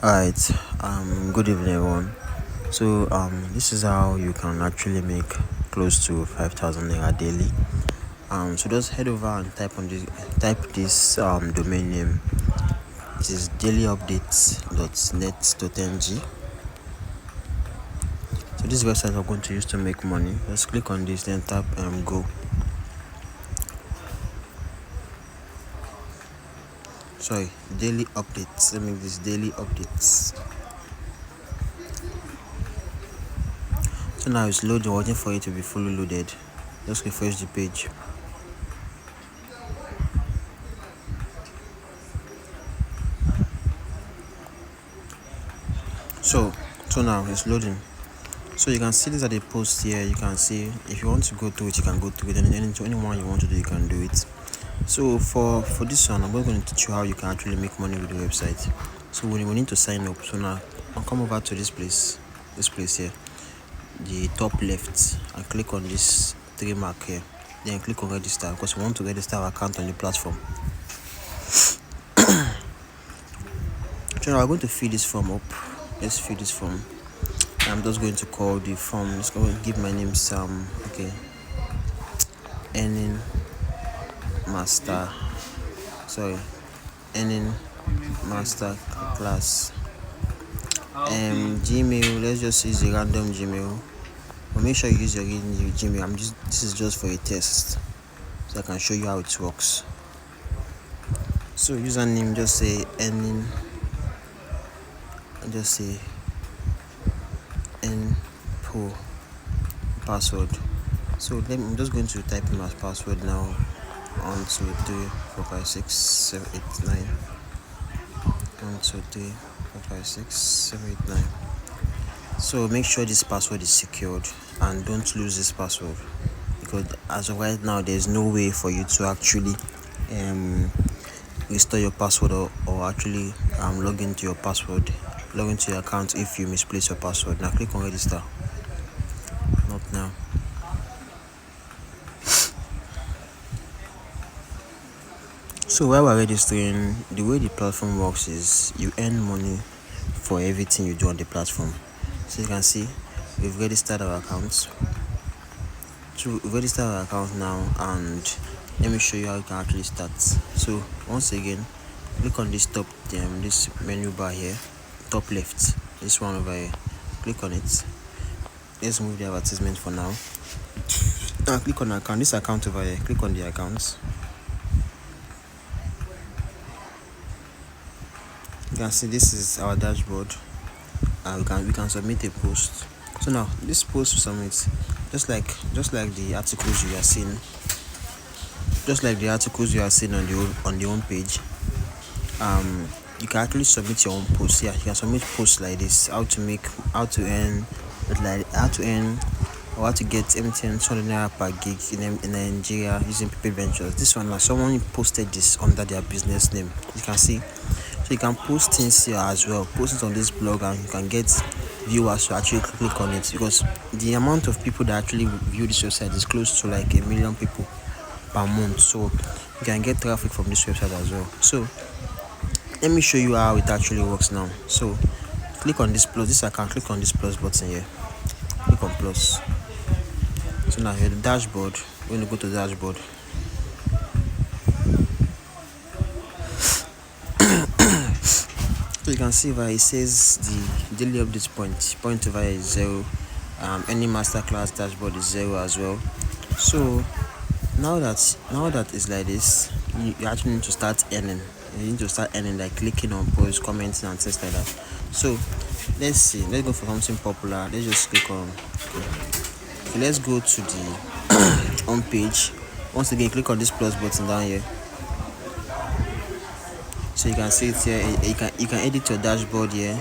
Alright, good evening everyone. This is how you can actually make close to 5,000 naira daily. So just head over and type this domain name. It is dailyupdates.net.ng. So this website I'm going to use to make money. Just click on this, then tap go. Sorry, daily updates. Let me make this daily updates. So now it's loading, waiting for it to be fully loaded. Just refresh the page. So now it's loading. So you can see these are the posts here. You can see if you want to go through it, you can go through it, and anyone you want to do, you can do it. So for this one, I'm going to teach you how you can actually make money with the website. So we need to sign up. So now I'll come over to this place here, the top left, and click on this 3 mark here. Then click on register because we want to register our account on the platform. So now I'm going to fill this form up. Let's fill this form. I'm just going to call the form. Let's go and give my name Sam. Okay. Earning master class. Gmail. Let's just use a random Gmail. But make sure you use your Gmail. This is just for a test, so I can show you how it works. So username, just say earning. And just say pro password. So I'm just going to type in my password now. 1 2 3 4 5 6 7 8 9. 1 2 3 4 5 6 7 8 9. So make sure this password is secured and don't lose this password, because as of right now there's no way for you to actually restore your password or actually log into your account if you misplace your password. Now click on register. Not now. So while we're registering, the way the platform works is you earn money for everything you do on the platform. So you can see we've registered our account. So we've registered our account now, and let me show you how you can actually start. So once again, click on this top this menu bar here, top left, this one over here. Click on it. Let's move the advertisement for now. Now click on account. This account over here. Click on the accounts. You can see this is our dashboard, and we can submit a post. So now this post to submit, just like the articles you are seeing, on the home page. You can actually submit your own post. Yeah, you can submit posts like this: how to earn, or how to get MTN 200 naira per gig in Nigeria using PP Ventures. This one, someone posted this under their business name. You can see. So you can post things here as well. Post it on this blog, and you can get viewers to actually click on it, because the amount of people that actually view this website is close to like 1 million people per month. So you can get traffic from this website as well. So let me show you how it actually works now. So click on this plus. I can click on this plus button here. Click on plus. So now here the dashboard. We're going to go to the dashboard. So you can see where it says the daily update point over here is 0. Any masterclass dashboard is 0 as well. So now that it's like this, you actually need to start earning. You need to start earning, like clicking on posts, commenting, and things like that. So let's see. Let's go for something popular. Let's just click on. Okay, let's go to the home page. Once again, click on this plus button down here. So you can see it here. You can edit your dashboard here.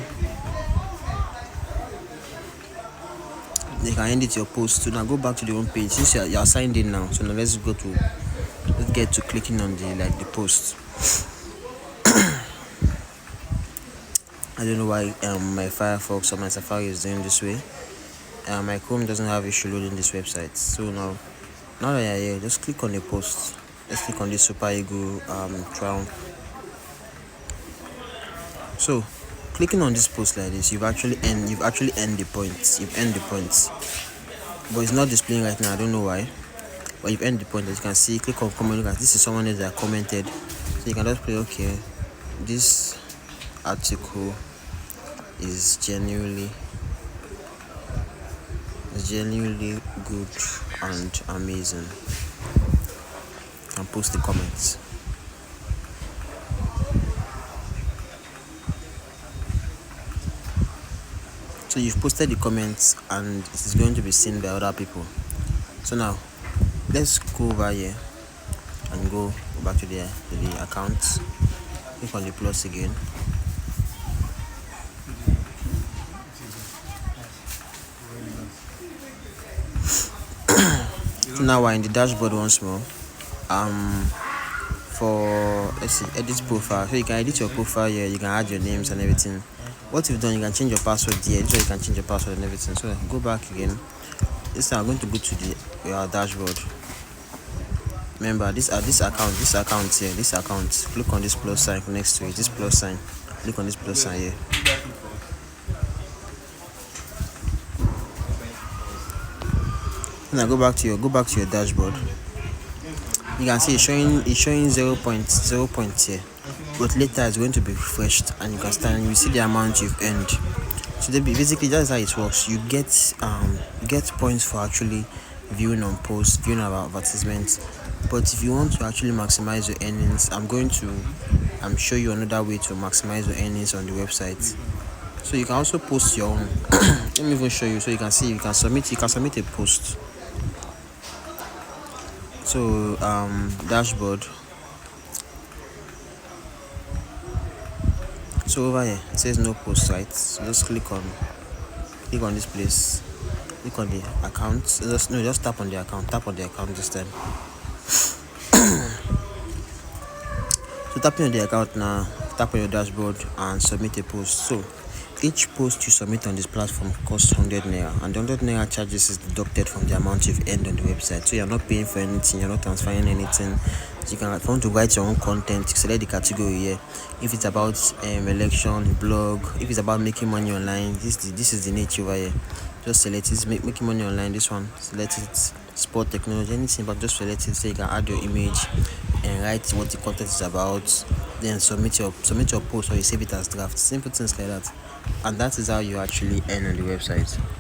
You can edit your post. So now go back to the home page. Since you are signed in now, so now let's get to clicking on the post. I don't know why my Firefox or my Safari is doing this way. My Chrome doesn't have issue loading this website. So now that you're here, just click on the post. Let's click on the Super Eagle crown. So clicking on this post like this, you've actually earned the points. You've earned the points, but it's not displaying right now. I don't know why, but you've earned the point. As you can see, click on comment. Look at this is someone else that commented, so you can just play. Okay, this article is genuinely good and amazing. And post the comments. So you've posted the comments and it is going to be seen by other people. So now let's go over here and go back to the account. Click on the plus again. So now we're in the dashboard once more. For let's see, edit profile. So you can edit your profile here, you can add your names and everything. What you've done, you can change your password here. So you can change your password and everything. So go back again. This time I'm going to go to the dashboard. Remember this account here, this account. Click on this plus sign next to it. This plus sign. Click on this plus sign here. Now go back to your dashboard. You can see it's showing 0.0 here, but later it's going to be refreshed and you can start. You see the amount you've earned. So basically that's how it works. You get points for actually viewing on posts, viewing about advertisements. But if you want to actually maximize your earnings, I'm show you another way to maximize your earnings on the website. So you can also post your own. Let me even show you so you can see you can submit a post. So dashboard. So over here it says no post, right? So just click on this place. Click on the account. Just tap on the account. Tap on the account this time. So tapping on the account now, tap on your dashboard and submit a post. So each post you submit on this platform costs 100 naira, and the 100 naira charges is deducted from the amount you've earned on the website. So you're not paying for anything, you're not transferring anything. So you can, if you want to write your own content, select the category here. If it's about election, blog, if it's about making money online, this is the niche over here. Just select it. Making money online. This one, select it. Sport, technology, anything, but just select it. So you can add your image and write what the content is about. Then submit your post, or you save it as draft. Simple things like that. And that is how you actually earn on the website.